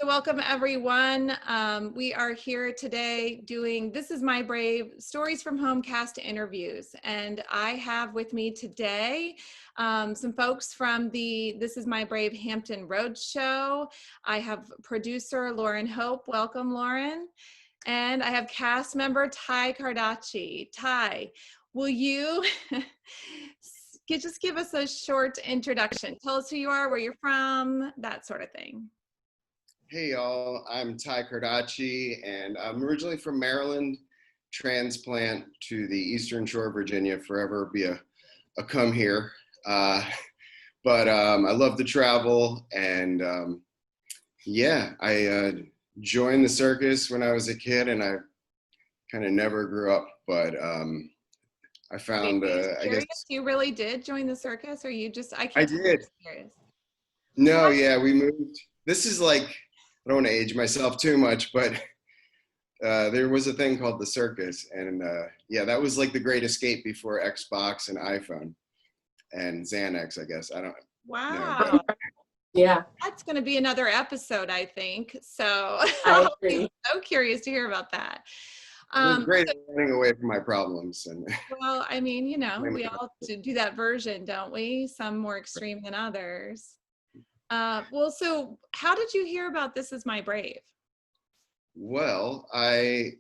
So welcome everyone. We are here today doing This Is My Brave Stories from Home cast interviews. And I have with me today some folks from the This Is My Brave Hampton Roads show. I have producer Lauren Hope. Welcome, Lauren. And I have cast member Ty Cardaci. Ty, will you just give us a short introduction? Tell us who you are, where you're from, that sort of thing. Hey y'all, I'm Ty Cardaci and I'm originally from Maryland, transplant to the Eastern Shore of Virginia, forever be a come here. But I love to travel and I joined the circus when I was a kid and I kind of never grew up, but I found, I guess. You really did join the circus or you just, I did. No, yeah, we moved. This is like, I don't want to age myself too much, but there was a thing called the circus. And yeah, that was like the great escape before Xbox and iPhone and Xanax, I guess. I don't know. But yeah. That's going to be another episode, I think. So I'll be so curious to hear about that. It was great running away from my problems. And well, I mean, you know, we all do that version, don't we? Some more extreme than others. Well, so how did you hear about This Is My Brave? Well, I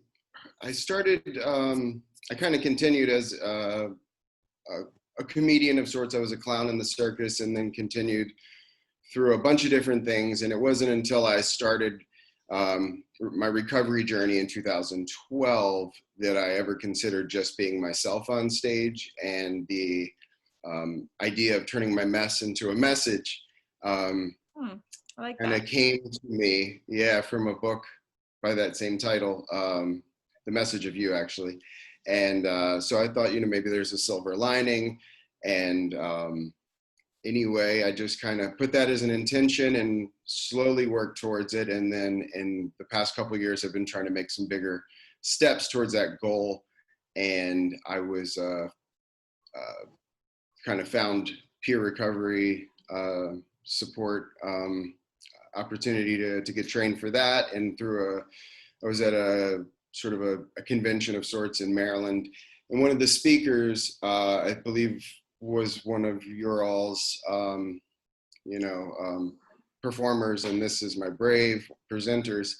started, I kind of continued as a comedian of sorts. I was a clown in the circus and then continued through a bunch of different things. And it wasn't until I started my recovery journey in 2012 that I ever considered just being myself on stage, and the idea of turning my mess into a message. I like that. And it came to me, from a book by that same title, The Message of You, actually. And so I thought, maybe there's a silver lining. And anyway, I just kind of put that as an intention and slowly worked towards it. And then in the past couple of years, I've been trying to make some bigger steps towards that goal. And I was kind of found peer recovery support opportunity to get trained for that, and I was at a sort of a convention of sorts in Maryland, and one of the speakers I believe was one of your all's performers and This Is My Brave presenters,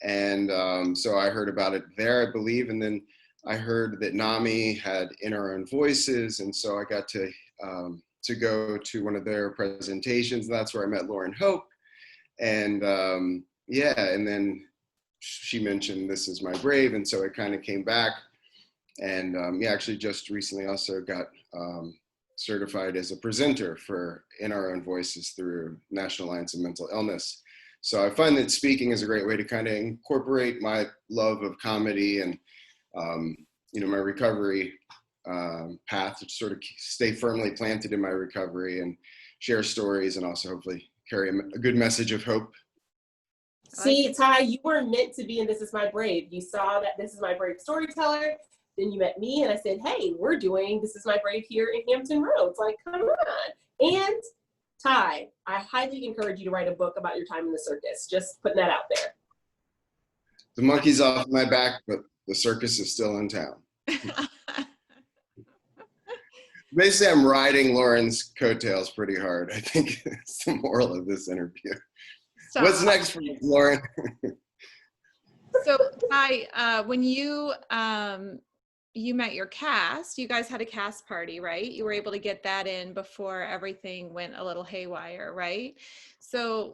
and so I heard about it there, I believe, and then I heard that NAMI had In Our Own Voices, and so I got to go to one of their presentations. And that's where I met Lauren Hope. And and then she mentioned This Is My Brave. And so it kind of came back. And actually just recently also got certified as a presenter for In Our Own Voices through National Alliance of Mental Illness. So I find that speaking is a great way to kind of incorporate my love of comedy and, my recovery path to sort of stay firmly planted in my recovery and share stories, and also hopefully carry a good message of hope. See, Ty, you were meant to be in This Is My Brave. You saw that This Is My Brave Storyteller, then you met me and I said, hey, we're doing This Is My Brave here in Hampton Roads. Like, come on. And Ty, I highly encourage you to write a book about your time in the circus. Just putting that out there. The monkey's off my back, but the circus is still in town. Basically, I'm riding Lauren's coattails pretty hard. I think it's the moral of this interview. Stop. What's next for you, Lauren? So, Ty, when you met your cast, you guys had a cast party, right? You were able to get that in before everything went a little haywire, right? So,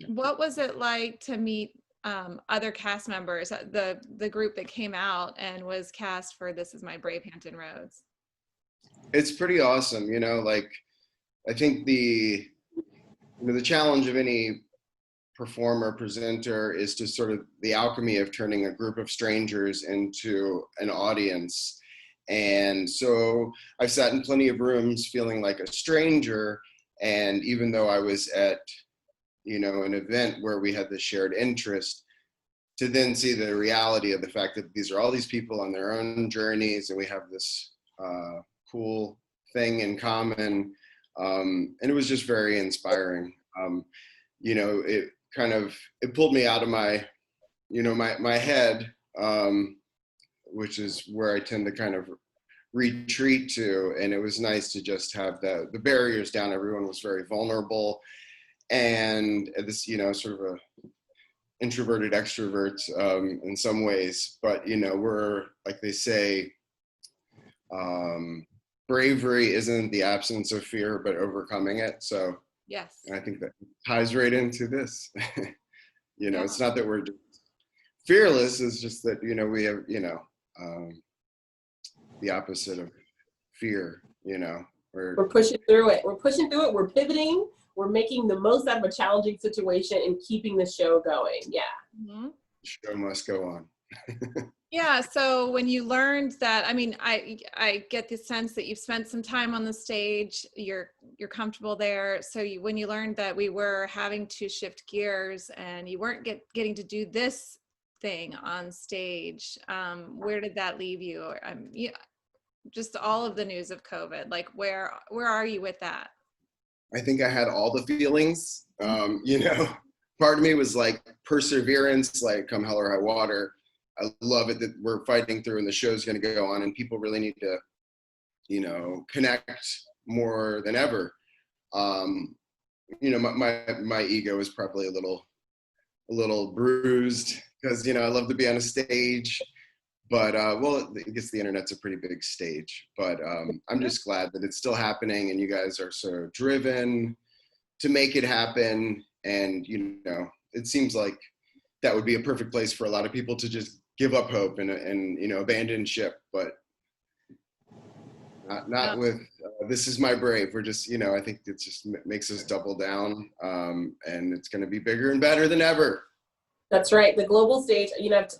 what was it like to meet other cast members, the group that came out and was cast for This Is My Brave Hampton Roads? It's pretty awesome, like I think the challenge of any performer, presenter is to sort of the alchemy of turning a group of strangers into an audience. And so I've sat in plenty of rooms feeling like a stranger, and even though I was at an event where we had this shared interest, to then see the reality of the fact that these are all these people on their own journeys and we have this cool thing in common, and it was just very inspiring. it pulled me out of my, my head, which is where I tend to kind of retreat to. And it was nice to just have the barriers down. Everyone was very vulnerable. And this, sort of a introverted extrovert in some ways, but, we're, like they say, bravery isn't the absence of fear, but overcoming it. So Yes. and I think that ties right into this. Yeah. It's not that we're just fearless, it's just that, we have, the opposite of fear, We're pushing through it. We're pivoting. We're making the most out of a challenging situation and keeping the show going. Yeah. Mm-hmm. The show must go on. Yeah. So when you learned that, I mean, I get the sense that you've spent some time on the stage, you're comfortable there. So when you learned that we were having to shift gears and you weren't getting to do this thing on stage, where did that leave you? Just all of the news of COVID, like where are you with that? I think I had all the feelings. Part of me was like perseverance, like come hell or high water. I love it that we're fighting through and the show's going to go on and people really need to, connect more than ever. My ego is probably a little bruised because, I love to be on a stage, but well, I guess the internet's a pretty big stage, but I'm just glad that it's still happening and you guys are so driven to make it happen. And, it seems like that would be a perfect place for a lot of people to just give up hope and abandon ship, but not with This Is My Brave. We're just, I think it just makes us double down, and it's going to be bigger and better than ever. That's right. The global stage,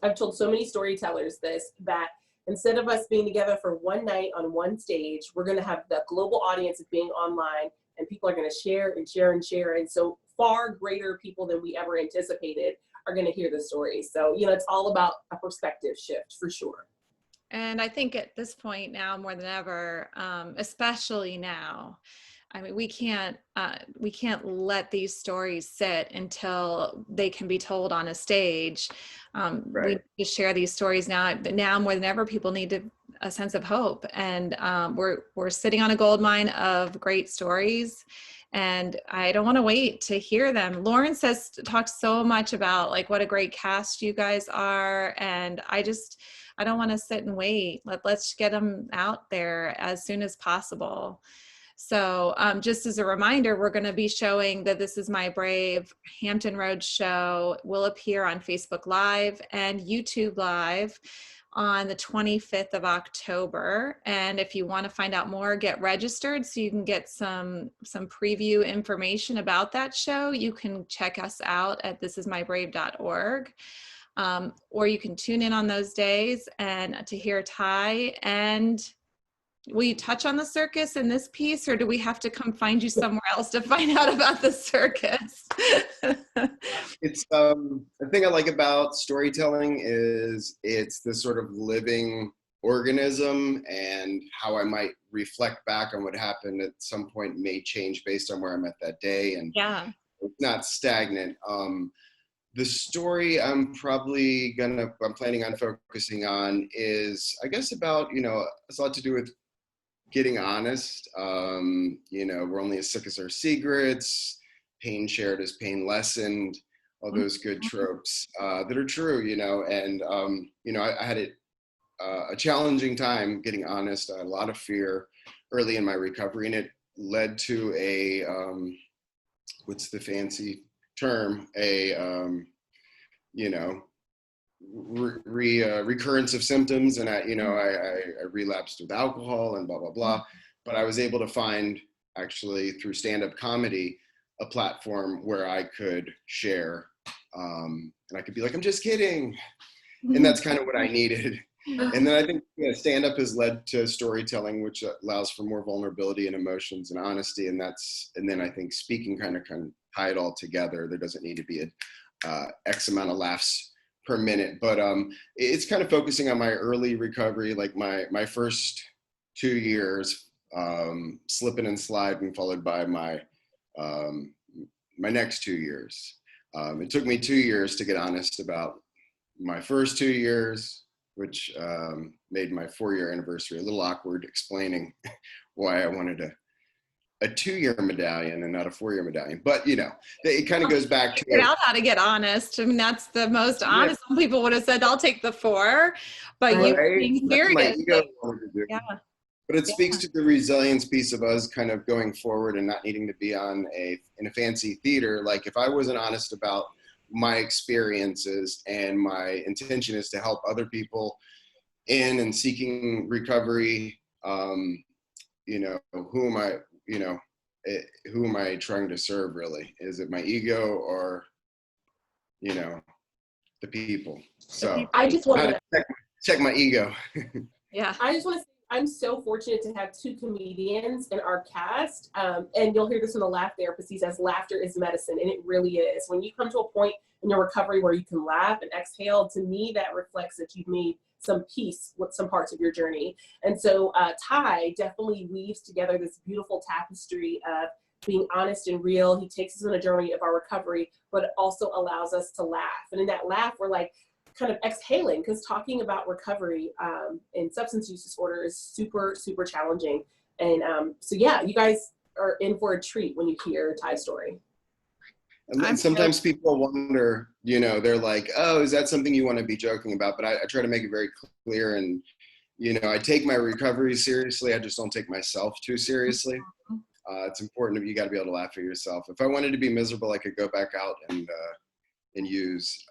I've told so many storytellers this, that instead of us being together for one night on one stage, we're going to have the global audience of being online and people are going to share and share and share. And so far greater people than we ever anticipated are going to hear the story. So, it's all about a perspective shift for sure. And I think at this point now more than ever, especially now, I mean, we can't let these stories sit until they can be told on a stage. Right. We need to share these stories now. But now more than ever, people need a sense of hope. And we're sitting on a gold mine of great stories. And I don't want to wait to hear them. Lauren talks so much about like what a great cast you guys are. And I don't want to sit and wait. Let's get them out there as soon as possible. So just as a reminder, we're going to be showing that This Is My Brave Hampton Roads show will appear on Facebook Live and YouTube Live on the 25th of October. And if you want to find out more, get registered so you can get some preview information about that show. You can check us out at thisismybrave.org. Or you can tune in on those days and to hear Ty. And will you touch on the circus in this piece, or do we have to come find you somewhere else to find out about the circus? It's the thing I like about storytelling is it's this sort of living organism, and how I might reflect back on what happened at some point may change based on where I'm at that day, and Yeah. it's not stagnant. The story I'm planning on focusing on is, I guess, about, it's a lot to do with getting honest. We're only as sick as our secrets. Pain shared is pain lessened. All those good tropes that are true, and I had a challenging time getting honest. I had a lot of fear early in my recovery, and it led to a what's the fancy term? Recurrence of symptoms, and I relapsed with alcohol and blah blah blah. But I was able to find, actually through stand-up comedy, a platform where I could share, and I could be like, I'm just kidding, and that's kind of what I needed. And then I think stand-up has led to storytelling, which allows for more vulnerability and emotions and honesty, and then I think speaking kind of can tie it all together. There doesn't need to be a X amount of laughs per minute, but it's kind of focusing on my early recovery, like my first 2 years, slipping and sliding, followed by my next 2 years. It took me 2 years to get honest about my first 2 years, which made my 4-year anniversary a little awkward, explaining why I wanted a 2-year medallion and not a 4-year medallion. But you know, it kind of goes back to Figured out how to get honest. I mean, that's the most honest. Some people would have said, "I'll take the 4," but you being That's my serious. ego Like, wanted to do. yeah, But it speaks to the resilience piece of us kind of going forward and not needing to be in a fancy theater. Like if I wasn't honest about my experiences, and my intention is to help other people in and seeking recovery, you know, who am I, you know, who am I trying to serve really? Is it my ego or, you know, the people? So I just want to check my ego. yeah. I just want to say I'm so fortunate to have 2 comedians in our cast. And you'll hear this from the laugh therapist. He says laughter is medicine, and it really is. When you come to a point in your recovery where you can laugh and exhale, to me that reflects that you've made some peace with some parts of your journey. And so Ty definitely weaves together this beautiful tapestry of being honest and real. He takes us on a journey of our recovery, but it also allows us to laugh. And in that laugh, we're like kind of exhaling, because talking about recovery and substance use disorder is super, super challenging. And so yeah, you guys are in for a treat when you hear Ty's story. And sometimes people wonder, you know, they're like, oh, is that something you want to be joking about? But I try to make it very clear. And, you know, I take my recovery seriously. I just don't take myself too seriously. It's important. You got to be able to laugh at yourself. If I wanted to be miserable, I could go back out and use.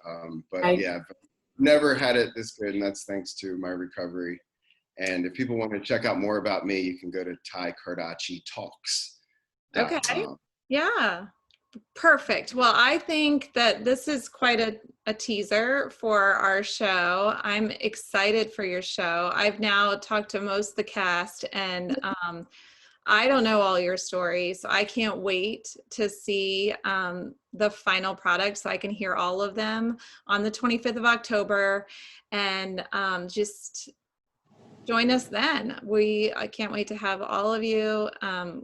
But yeah, I've never had it this good. And that's thanks to my recovery. And if people want to check out more about me, you can go to Ty Cardaci Talks. Okay. Yeah. Perfect. Well, I think that this is quite a teaser for our show. I'm excited for your show. I've now talked to most of the cast, and I don't know all your stories, so I can't wait to see the final product so I can hear all of them on the 25th of October, and just join us then. I can't wait to have all of you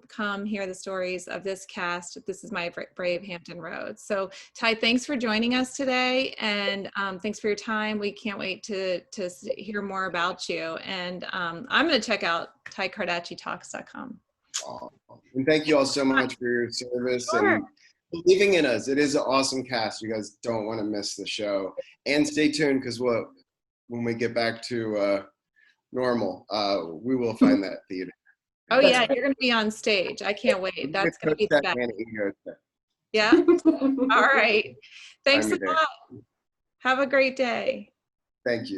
come hear the stories of this cast. This is my brave Hampton Roads. So Ty, thanks for joining us today, and thanks for your time. We can't wait to hear more about you. And I'm going to check out TyCardaciTalks.com. And thank you all so much for your service and believing in us. It is an awesome cast. You guys don't want to miss the show. And stay tuned, because when we get back to normal, we will find that theater. Oh yeah, you're going to be on stage. I can't wait. That's going to be the best. Yeah. All right. Thanks a lot. Have a great day. Thank you.